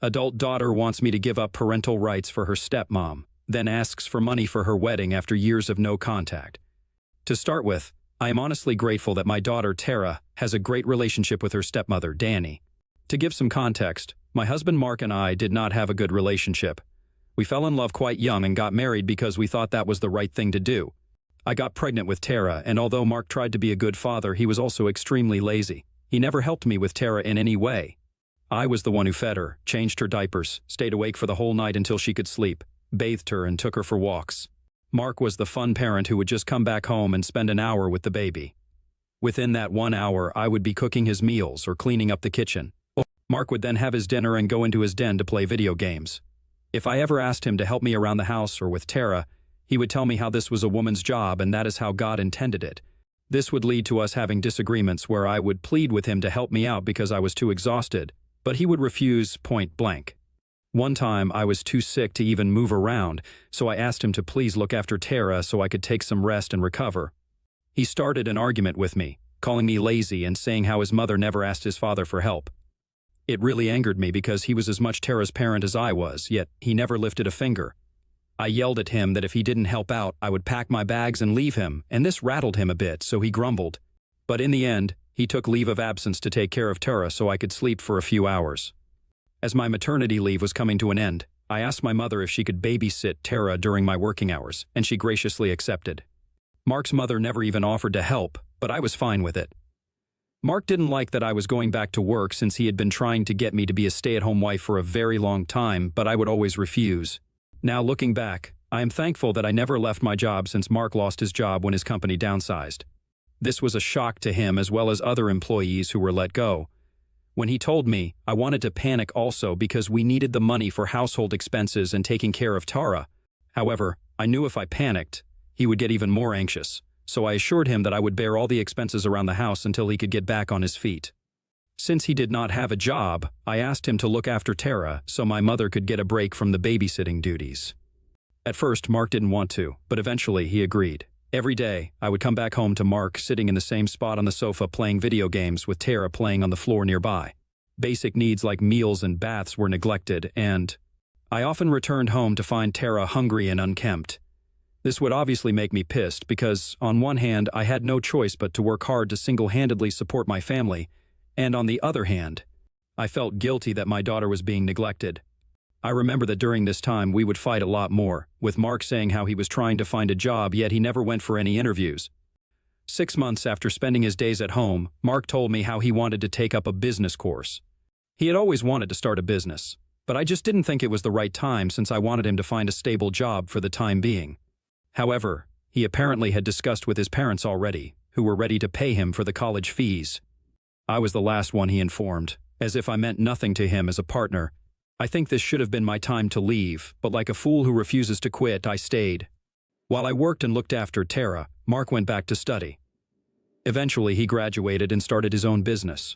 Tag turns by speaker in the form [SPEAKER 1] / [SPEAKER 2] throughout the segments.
[SPEAKER 1] Adult daughter wants me to give up parental rights for her stepmom, then asks for money for her wedding after years of no contact. To start with, I am honestly grateful that my daughter, Tara, has a great relationship with her stepmother, Danny. To give some context, my husband Mark and I did not have a good relationship. We fell in love quite young and got married because we thought that was the right thing to do. I got pregnant with Tara, and although Mark tried to be a good father, he was also extremely lazy. He never helped me with Tara in any way. I was the one who fed her, changed her diapers, stayed awake for the whole night until she could sleep, bathed her and took her for walks. Mark was the fun parent who would just come back home and spend an hour with the baby. Within that 1 hour, I would be cooking his meals or cleaning up the kitchen. Mark would then have his dinner and go into his den to play video games. If I ever asked him to help me around the house or with Tara, he would tell me how this was a woman's job and that is how God intended it. This would lead to us having disagreements where I would plead with him to help me out because I was too exhausted, but he would refuse point blank. One time, I was too sick to even move around, so I asked him to please look after Tara so I could take some rest and recover. He started an argument with me, calling me lazy and saying how his mother never asked his father for help. It really angered me because he was as much Tara's parent as I was, yet he never lifted a finger. I yelled at him that if he didn't help out, I would pack my bags and leave him, and this rattled him a bit, so he grumbled. But in the end, he took leave of absence to take care of Tara so I could sleep for a few hours. As my maternity leave was coming to an end, I asked my mother if she could babysit Tara during my working hours, and she graciously accepted. Mark's mother never even offered to help, but I was fine with it. Mark didn't like that I was going back to work since he had been trying to get me to be a stay-at-home wife for a very long time, but I would always refuse. Now looking back, I am thankful that I never left my job since Mark lost his job when his company downsized. This was a shock to him as well as other employees who were let go. When he told me, I wanted to panic also because we needed the money for household expenses and taking care of Tara. However, I knew if I panicked, he would get even more anxious, so I assured him that I would bear all the expenses around the house until he could get back on his feet. Since he did not have a job, I asked him to look after Tara so my mother could get a break from the babysitting duties. At first, Mark didn't want to, but eventually he agreed. Every day, I would come back home to Mark sitting in the same spot on the sofa playing video games with Tara playing on the floor nearby. Basic needs like meals and baths were neglected, and I often returned home to find Tara hungry and unkempt. This would obviously make me pissed because, on one hand, I had no choice but to work hard to single-handedly support my family, and on the other hand, I felt guilty that my daughter was being neglected. I remember that during this time we would fight a lot more, with Mark saying how he was trying to find a job yet he never went for any interviews. 6 months after spending his days at home, Mark told me how he wanted to take up a business course. He had always wanted to start a business, but I just didn't think it was the right time since I wanted him to find a stable job for the time being. However, he apparently had discussed with his parents already, who were ready to pay him for the college fees. I was the last one he informed, as if I meant nothing to him as a partner. I think this should have been my time to leave, but like a fool who refuses to quit, I stayed. While I worked and looked after Tara, Mark went back to study. Eventually, he graduated and started his own business.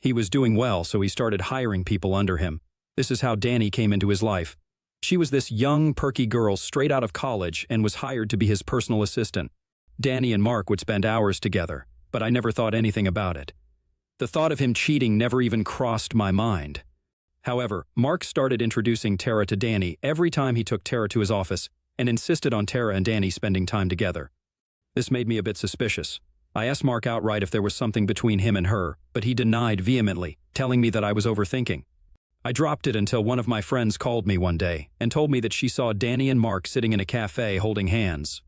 [SPEAKER 1] He was doing well, so he started hiring people under him. This is how Danny came into his life. She was this young, perky girl straight out of college and was hired to be his personal assistant. Danny and Mark would spend hours together, but I never thought anything about it. The thought of him cheating never even crossed my mind. However, Mark started introducing Tara to Danny every time he took Tara to his office and insisted on Tara and Danny spending time together. This made me a bit suspicious. I asked Mark outright if there was something between him and her, but he denied vehemently, telling me that I was overthinking. I dropped it until one of my friends called me one day and told me that she saw Danny and Mark sitting in a cafe holding hands.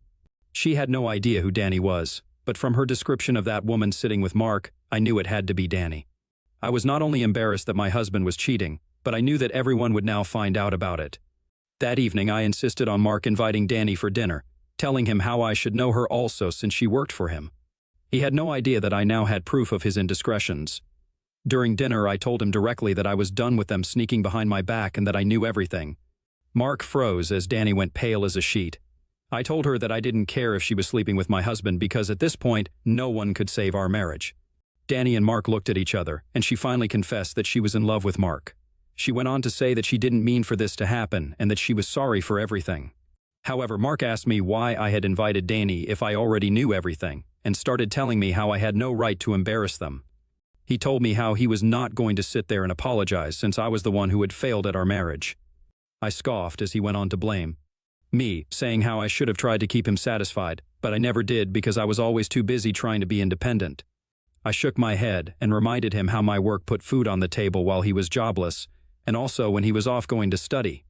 [SPEAKER 1] She had no idea who Danny was, but from her description of that woman sitting with Mark, I knew it had to be Danny. I was not only embarrassed that my husband was cheating, but I knew that everyone would now find out about it. That evening, I insisted on Mark inviting Danny for dinner, telling him how I should know her also since she worked for him. He had no idea that I now had proof of his indiscretions. During dinner, I told him directly that I was done with them sneaking behind my back and that I knew everything. Mark froze as Danny went pale as a sheet. I told her that I didn't care if she was sleeping with my husband because at this point, no one could save our marriage. Danny and Mark looked at each other, and she finally confessed that she was in love with Mark. She went on to say that she didn't mean for this to happen and that she was sorry for everything. However, Mark asked me why I had invited Danny if I already knew everything, and started telling me how I had no right to embarrass them. He told me how he was not going to sit there and apologize since I was the one who had failed at our marriage. I scoffed as he went on to blame me, saying how I should have tried to keep him satisfied, but I never did because I was always too busy trying to be independent. I shook my head and reminded him how my work put food on the table while he was jobless, and also when he was off going to study.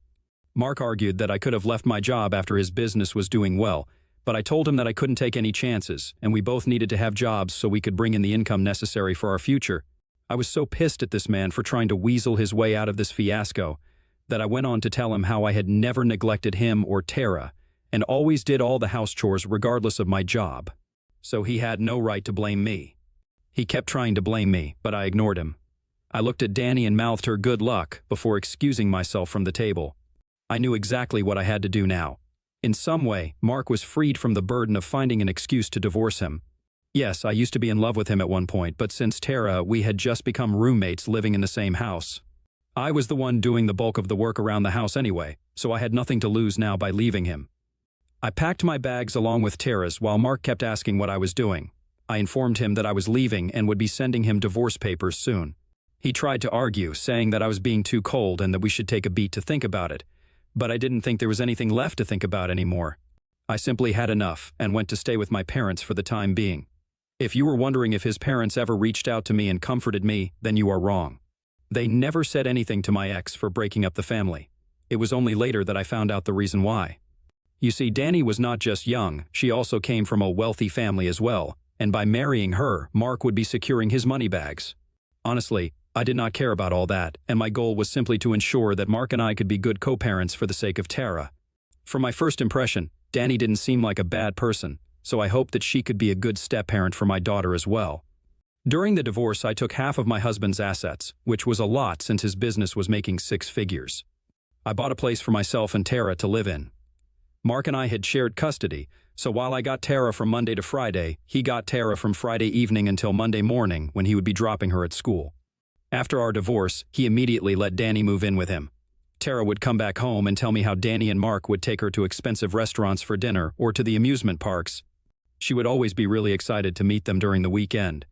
[SPEAKER 1] Mark argued that I could have left my job after his business was doing well, but I told him that I couldn't take any chances, and we both needed to have jobs so we could bring in the income necessary for our future. I was so pissed at this man for trying to weasel his way out of this fiasco that I went on to tell him how I had never neglected him or Tara, and always did all the house chores regardless of my job. So he had no right to blame me. He kept trying to blame me, but I ignored him. I looked at Danny and mouthed her good luck before excusing myself from the table. I knew exactly what I had to do now. In some way, Mark was freed from the burden of finding an excuse to divorce him. Yes, I used to be in love with him at one point, but since Tara, we had just become roommates living in the same house. I was the one doing the bulk of the work around the house anyway, so I had nothing to lose now by leaving him. I packed my bags along with Tara's while Mark kept asking what I was doing. I informed him that I was leaving and would be sending him divorce papers soon. He tried to argue, saying that I was being too cold and that we should take a beat to think about it, but I didn't think there was anything left to think about anymore. I simply had enough and went to stay with my parents for the time being. If you were wondering if his parents ever reached out to me and comforted me, then you are wrong. They never said anything to my ex for breaking up the family. It was only later that I found out the reason why. You see, Danny was not just young, she also came from a wealthy family as well, and by marrying her, Mark would be securing his money bags. Honestly, I did not care about all that, and my goal was simply to ensure that Mark and I could be good co-parents for the sake of Tara. From my first impression, Danny didn't seem like a bad person, so I hoped that she could be a good step-parent for my daughter as well. During the divorce, I took half of my husband's assets, which was a lot since his business was making 6 figures. I bought a place for myself and Tara to live in. Mark and I had shared custody, so while I got Tara from Monday to Friday, he got Tara from Friday evening until Monday morning when he would be dropping her at school. After our divorce, he immediately let Danny move in with him. Tara would come back home and tell me how Danny and Mark would take her to expensive restaurants for dinner or to the amusement parks. She would always be really excited to meet them during the weekend.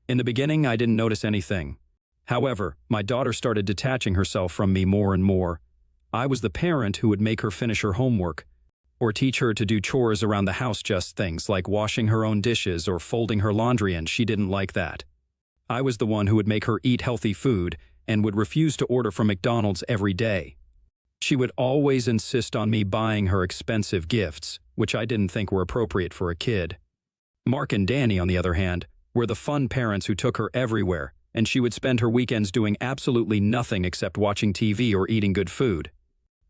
[SPEAKER 1] In the beginning, I didn't notice anything. However, my daughter started detaching herself from me more and more. I was the parent who would make her finish her homework, or teach her to do chores around the house, just things like washing her own dishes or folding her laundry, and she didn't like that. I was the one who would make her eat healthy food and would refuse to order from McDonald's every day. She would always insist on me buying her expensive gifts, which I didn't think were appropriate for a kid. Mark and Danny, on the other hand, were the fun parents who took her everywhere, and she would spend her weekends doing absolutely nothing except watching TV or eating good food.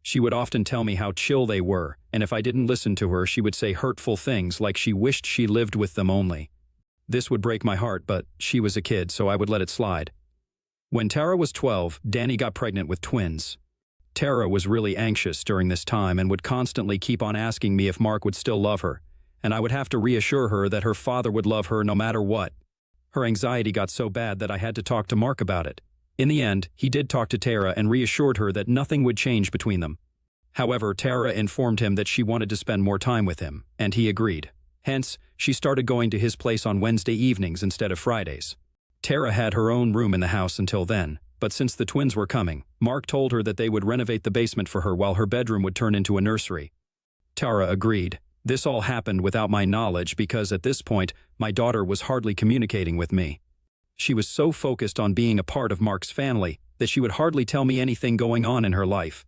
[SPEAKER 1] She would often tell me how chill they were, and if I didn't listen to her, she would say hurtful things like she wished she lived with them only. This would break my heart, but she was a kid, so I would let it slide. When Tara was 12, Danny got pregnant with twins. Tara was really anxious during this time and would constantly keep on asking me if Mark would still love her, and I would have to reassure her that her father would love her no matter what. Her anxiety got so bad that I had to talk to Mark about it. In the end, he did talk to Tara and reassured her that nothing would change between them. However, Tara informed him that she wanted to spend more time with him, and he agreed. Hence, she started going to his place on Wednesday evenings instead of Fridays. Tara had her own room in the house until then, but since the twins were coming, Mark told her that they would renovate the basement for her while her bedroom would turn into a nursery. Tara agreed. This all happened without my knowledge because at this point, my daughter was hardly communicating with me. She was so focused on being a part of Mark's family that she would hardly tell me anything going on in her life.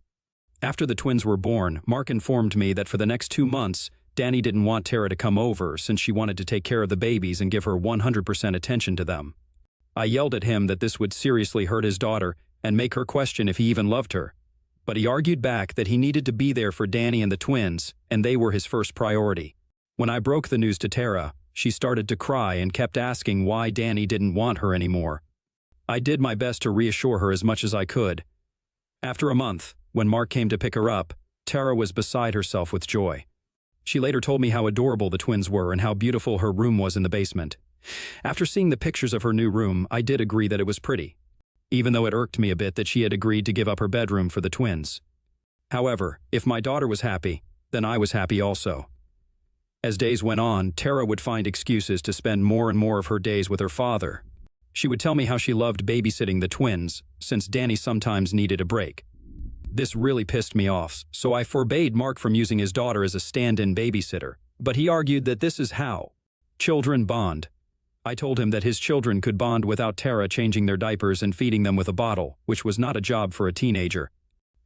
[SPEAKER 1] After the twins were born, Mark informed me that for the next 2 months, Danny didn't want Tara to come over since she wanted to take care of the babies and give her 100% attention to them. I yelled at him that this would seriously hurt his daughter and make her question if he even loved her. But he argued back that he needed to be there for Danny and the twins, and they were his first priority. When I broke the news to Tara, she started to cry and kept asking why Danny didn't want her anymore. I did my best to reassure her as much as I could. After a month, when Mark came to pick her up, Tara was beside herself with joy. She later told me how adorable the twins were and how beautiful her room was in the basement. After seeing the pictures of her new room, I did agree that it was pretty, even though it irked me a bit that she had agreed to give up her bedroom for the twins. However, if my daughter was happy, then I was happy also. As days went on, Tara would find excuses to spend more and more of her days with her father. She would tell me how she loved babysitting the twins, since Danny sometimes needed a break. This really pissed me off, so I forbade Mark from using his daughter as a stand-in babysitter, but he argued that this is how children bond. I told him that his children could bond without Tara changing their diapers and feeding them with a bottle, which was not a job for a teenager.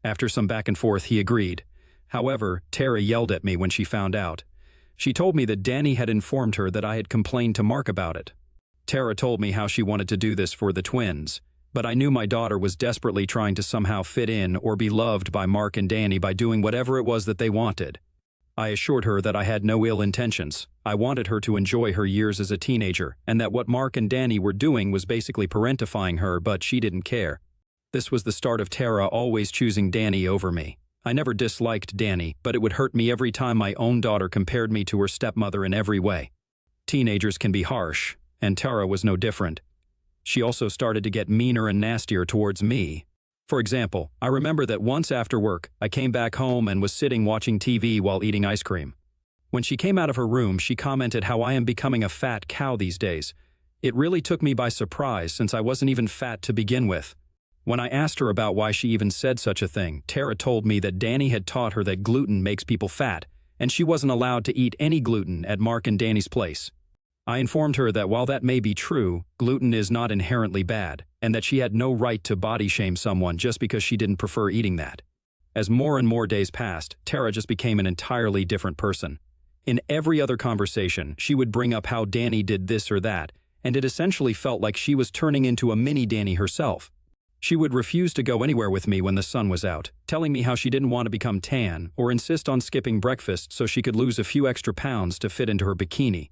[SPEAKER 1] After some back and forth, he agreed. However, Tara yelled at me when she found out. She told me that Danny had informed her that I had complained to Mark about it. Tara told me how she wanted to do this for the twins, but I knew my daughter was desperately trying to somehow fit in or be loved by Mark and Danny by doing whatever it was that they wanted. I assured her that I had no ill intentions. I wanted her to enjoy her years as a teenager, and that what Mark and Danny were doing was basically parentifying her, but she didn't care. This was the start of Tara always choosing Danny over me. I never disliked Danny, but it would hurt me every time my own daughter compared me to her stepmother in every way. Teenagers can be harsh, and Tara was no different. She also started to get meaner and nastier towards me. For example, I remember that once after work, I came back home and was sitting watching TV while eating ice cream. When she came out of her room, she commented how I am becoming a fat cow these days. It really took me by surprise since I wasn't even fat to begin with. When I asked her about why she even said such a thing, Tara told me that Danny had taught her that gluten makes people fat, and she wasn't allowed to eat any gluten at Mark and Danny's place. I informed her that while that may be true, gluten is not inherently bad, and that she had no right to body shame someone just because she didn't prefer eating that. As more and more days passed, Tara just became an entirely different person. In every other conversation, she would bring up how Danny did this or that, and it essentially felt like she was turning into a mini Danny herself. She would refuse to go anywhere with me when the sun was out, telling me how she didn't want to become tan or insist on skipping breakfast so she could lose a few extra pounds to fit into her bikini,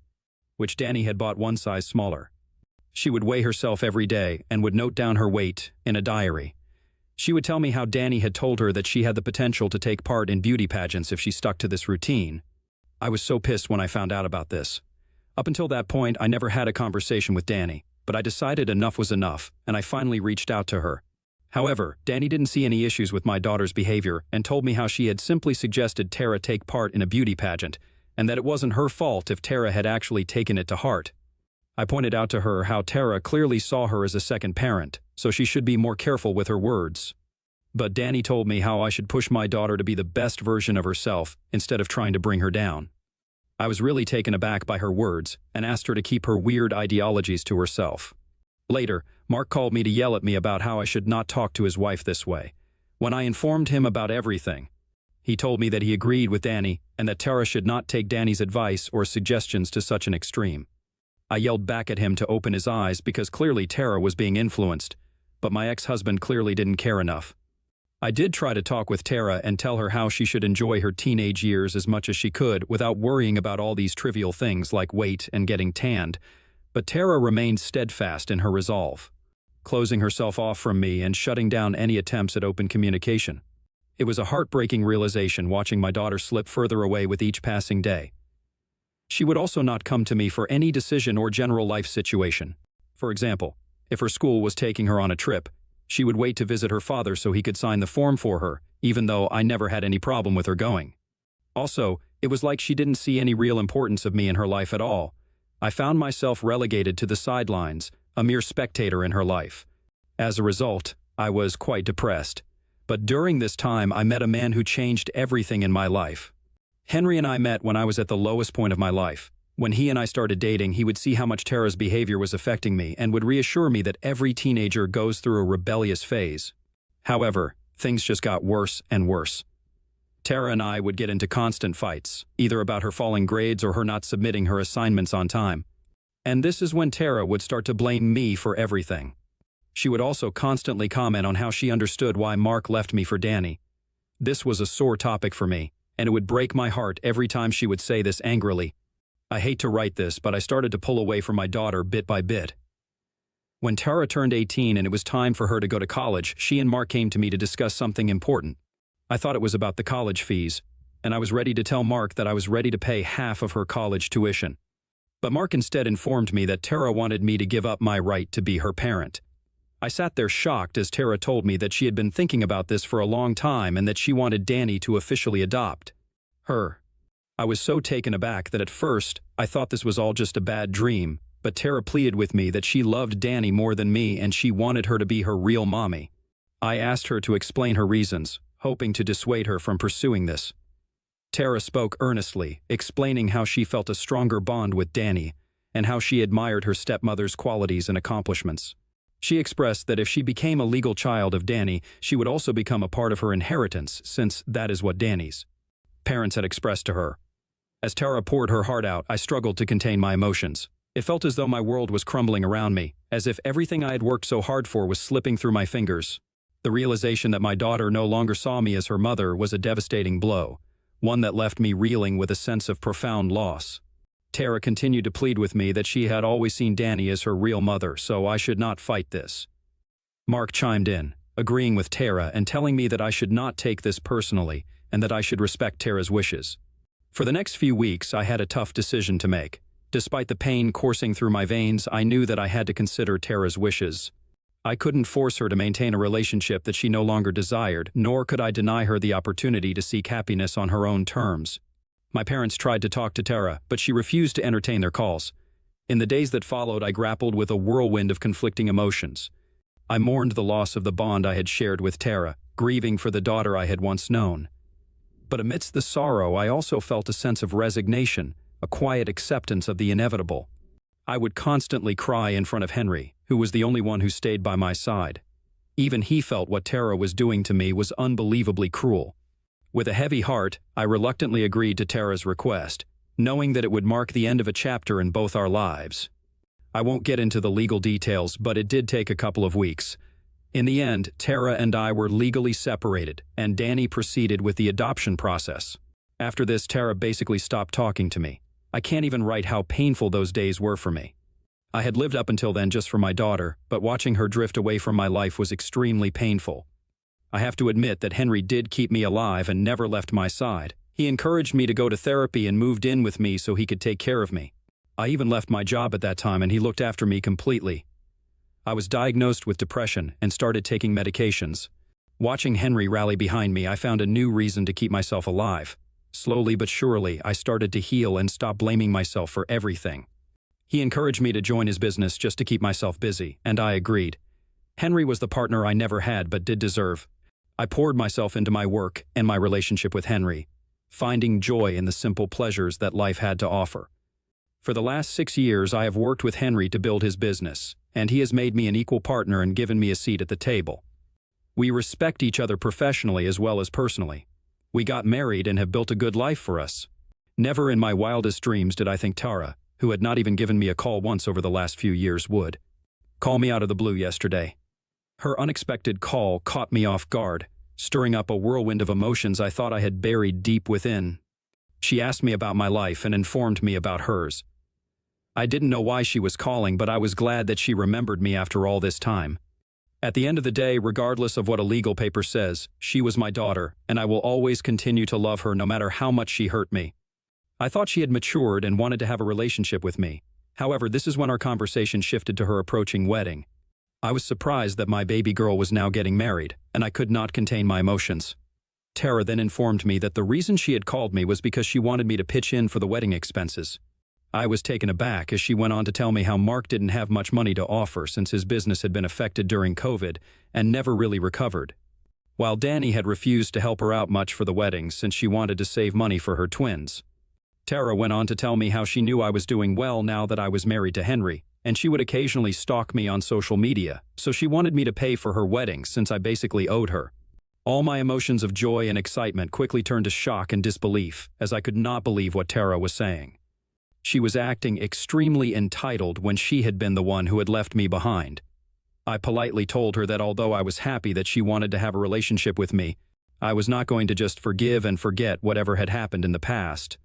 [SPEAKER 1] which Danny had bought one size smaller. She would weigh herself every day and would note down her weight in a diary. She would tell me how Danny had told her that she had the potential to take part in beauty pageants if she stuck to this routine. I was so pissed when I found out about this. Up until that point, I never had a conversation with Danny, but I decided enough was enough, and I finally reached out to her. However, Danny didn't see any issues with my daughter's behavior and told me how she had simply suggested Tara take part in a beauty pageant, and that it wasn't her fault if Tara had actually taken it to heart. I pointed out to her how Tara clearly saw her as a second parent, so she should be more careful with her words. But Danny told me how I should push my daughter to be the best version of herself instead of trying to bring her down. I was really taken aback by her words and asked her to keep her weird ideologies to herself. Later, Mark called me to yell at me about how I should not talk to his wife this way. When I informed him about everything, he told me that he agreed with Danny and that Tara should not take Danny's advice or suggestions to such an extreme. I yelled back at him to open his eyes because clearly Tara was being influenced, but my ex-husband clearly didn't care enough. I did try to talk with Tara and tell her how she should enjoy her teenage years as much as she could without worrying about all these trivial things like weight and getting tanned, but Tara remained steadfast in her resolve, closing herself off from me and shutting down any attempts at open communication. It was a heartbreaking realization watching my daughter slip further away with each passing day. She would also not come to me for any decision or general life situation. For example, if her school was taking her on a trip, she would wait to visit her father so he could sign the form for her, even though I never had any problem with her going. Also, it was like she didn't see any real importance of me in her life at all. I found myself relegated to the sidelines, a mere spectator in her life. As a result, I was quite depressed. But during this time, I met a man who changed everything in my life. Henry and I met when I was at the lowest point of my life. When he and I started dating, he would see how much Tara's behavior was affecting me and would reassure me that every teenager goes through a rebellious phase. However, things just got worse and worse. Tara and I would get into constant fights, either about her falling grades or her not submitting her assignments on time. And this is when Tara would start to blame me for everything. She would also constantly comment on how she understood why Mark left me for Danny. This was a sore topic for me, and it would break my heart every time she would say this angrily. I hate to write this, but I started to pull away from my daughter bit by bit. When Tara turned 18 and it was time for her to go to college, she and Mark came to me to discuss something important. I thought it was about the college fees, and I was ready to tell Mark that I was ready to pay half of her college tuition. But Mark instead informed me that Tara wanted me to give up my right to be her parent. I sat there shocked as Tara told me that she had been thinking about this for a long time and that she wanted Danny to officially adopt her. I was so taken aback that at first I thought this was all just a bad dream, but Tara pleaded with me that she loved Danny more than me and she wanted her to be her real mommy. I asked her to explain her reasons, hoping to dissuade her from pursuing this. Tara spoke earnestly, explaining how she felt a stronger bond with Danny and how she admired her stepmother's qualities and accomplishments. She expressed that if she became a legal child of Danny, she would also become a part of her inheritance, since that is what Danny's parents had expressed to her. As Tara poured her heart out, I struggled to contain my emotions. It felt as though my world was crumbling around me, as if everything I had worked so hard for was slipping through my fingers. The realization that my daughter no longer saw me as her mother was a devastating blow, one that left me reeling with a sense of profound loss. Tara continued to plead with me that she had always seen Danny as her real mother, so I should not fight this. Mark chimed in, agreeing with Tara and telling me that I should not take this personally and that I should respect Tara's wishes. For the next few weeks, I had a tough decision to make. Despite the pain coursing through my veins, I knew that I had to consider Tara's wishes. I couldn't force her to maintain a relationship that she no longer desired, nor could I deny her the opportunity to seek happiness on her own terms. My parents tried to talk to Tara, but she refused to entertain their calls. In the days that followed, I grappled with a whirlwind of conflicting emotions. I mourned the loss of the bond I had shared with Tara, grieving for the daughter I had once known. But amidst the sorrow, I also felt a sense of resignation, a quiet acceptance of the inevitable. I would constantly cry in front of Henry, who was the only one who stayed by my side. Even he felt what Tara was doing to me was unbelievably cruel. With a heavy heart, I reluctantly agreed to Tara's request, knowing that it would mark the end of a chapter in both our lives. I won't get into the legal details, but it did take a couple of weeks. In the end, Tara and I were legally separated, and Danny proceeded with the adoption process. After this, Tara basically stopped talking to me. I can't even write how painful those days were for me. I had lived up until then just for my daughter, but watching her drift away from my life was extremely painful. I have to admit that Henry did keep me alive and never left my side. He encouraged me to go to therapy and moved in with me so he could take care of me. I even left my job at that time and he looked after me completely. I was diagnosed with depression and started taking medications. Watching Henry rally behind me, I found a new reason to keep myself alive. Slowly but surely, I started to heal and stop blaming myself for everything. He encouraged me to join his business just to keep myself busy, and I agreed. Henry was the partner I never had but did deserve. I poured myself into my work and my relationship with Henry, finding joy in the simple pleasures that life had to offer. For the last 6 years, I have worked with Henry to build his business, and he has made me an equal partner and given me a seat at the table. We respect each other professionally as well as personally. We got married and have built a good life for us. Never in my wildest dreams did I think Tara, who had not even given me a call once over the last few years, would call me out of the blue yesterday. Her unexpected call caught me off guard, stirring up a whirlwind of emotions I thought I had buried deep within. She asked me about my life and informed me about hers. I didn't know why she was calling, but I was glad that she remembered me after all this time. At the end of the day, regardless of what a legal paper says, she was my daughter, and I will always continue to love her no matter how much she hurt me. I thought she had matured and wanted to have a relationship with me. However, this is when our conversation shifted to her approaching wedding. I was surprised that my baby girl was now getting married, and I could not contain my emotions. Tara then informed me that the reason she had called me was because she wanted me to pitch in for the wedding expenses. I was taken aback as she went on to tell me how Mark didn't have much money to offer since his business had been affected during COVID and never really recovered. While Danny had refused to help her out much for the wedding since she wanted to save money for her twins. Tara went on to tell me how she knew I was doing well now that I was married to Henry, and she would occasionally stalk me on social media, so she wanted me to pay for her wedding since I basically owed her. All my emotions of joy and excitement quickly turned to shock and disbelief as I could not believe what Tara was saying. She was acting extremely entitled when she had been the one who had left me behind. I politely told her that although I was happy that she wanted to have a relationship with me, I was not going to just forgive and forget whatever had happened in the past.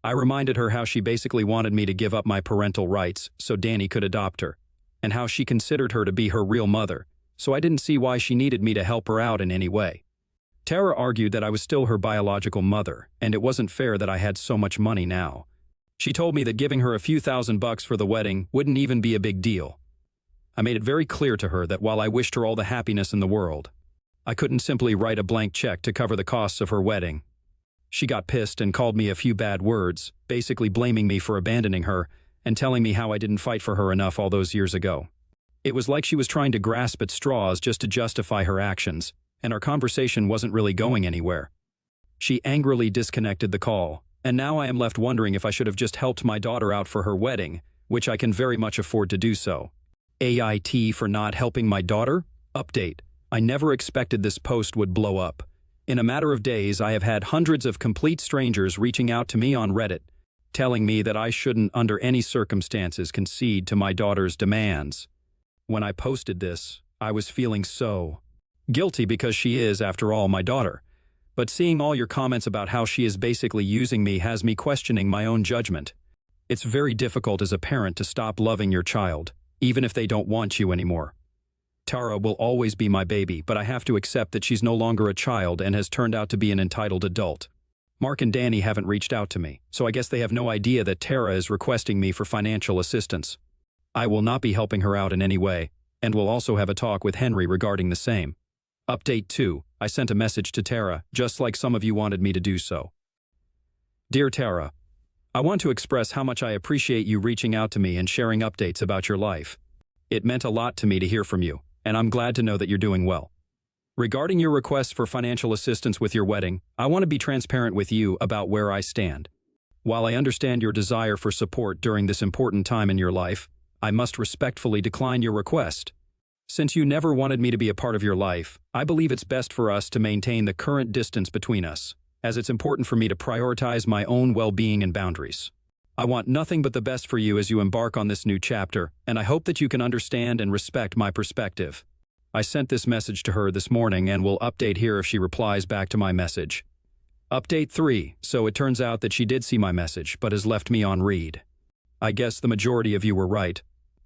[SPEAKER 1] I reminded her how she basically wanted me to give up my parental rights so Danny could adopt her, and how she considered her to be her real mother, so I didn't see why she needed me to help her out in any way. Tara argued that I was still her biological mother, and it wasn't fair that I had so much money now. She told me that giving her a few $1,000s for the wedding wouldn't even be a big deal. I made it very clear to her that while I wished her all the happiness in the world, I couldn't simply write a blank check to cover the costs of her wedding. She got pissed and called me a few bad words, basically blaming me for abandoning her, and telling me how I didn't fight for her enough all those years ago. It was like she was trying to grasp at straws just to justify her actions, and our conversation wasn't really going anywhere. She angrily disconnected the call, and now I am left wondering if I should have just helped my daughter out for her wedding, which I can very much afford to do so. AIT for not helping my daughter? Update. I never expected this post would blow up. In a matter of days, I have had hundreds of complete strangers reaching out to me on Reddit, telling me that I shouldn't under any circumstances concede to my daughter's demands. When I posted this, I was feeling so guilty because she is, after all, my daughter. But seeing all your comments about how she is basically using me has me questioning my own judgment. It's very difficult as a parent to stop loving your child, even if they don't want you anymore. Tara will always be my baby, but I have to accept that she's no longer a child and has turned out to be an entitled adult. Mark and Danny haven't reached out to me, so I guess they have no idea that Tara is requesting me for financial assistance. I will not be helping her out in any way, and will also have a talk with Henry regarding the same. Update 2. I sent a message to Tara, just like some of you wanted me to do so. Dear Tara, I want to express how much I appreciate you reaching out to me and sharing updates about your life. It meant a lot to me to hear from you, and I'm glad to know that you're doing well. Regarding your request for financial assistance with your wedding, I want to be transparent with you about where I stand. While I understand your desire for support during this important time in your life, I must respectfully decline your request. Since you never wanted me to be a part of your life, I believe it's best for us to maintain the current distance between us, as it's important for me to prioritize my own well-being and boundaries. I want nothing but the best for you as you embark on this new chapter, and I hope that you can understand and respect my perspective. I sent this message to her this morning and will update here if she replies back to my message. Update 3. So it turns out that she did see my message, but has left me on read. I guess the majority of you were right.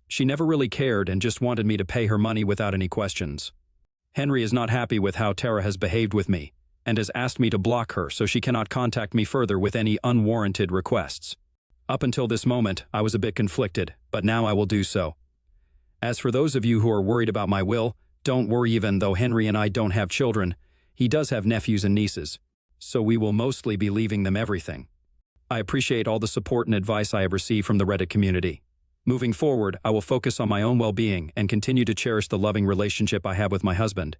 [SPEAKER 1] She never really cared and just wanted me to pay her money without any questions. Henry is not happy with how Tara has behaved with me, and has asked me to block her so she cannot contact me further with any unwarranted requests. Up until this moment, I was a bit conflicted, but now I will do so. As for those of you who are worried about my will, don't worry. Even though Henry and I don't have children, he does have nephews and nieces, so we will mostly be leaving them everything. I appreciate all the support and advice I have received from the Reddit community. Moving forward, I will focus on my own well-being and continue to cherish the loving relationship I have with my husband.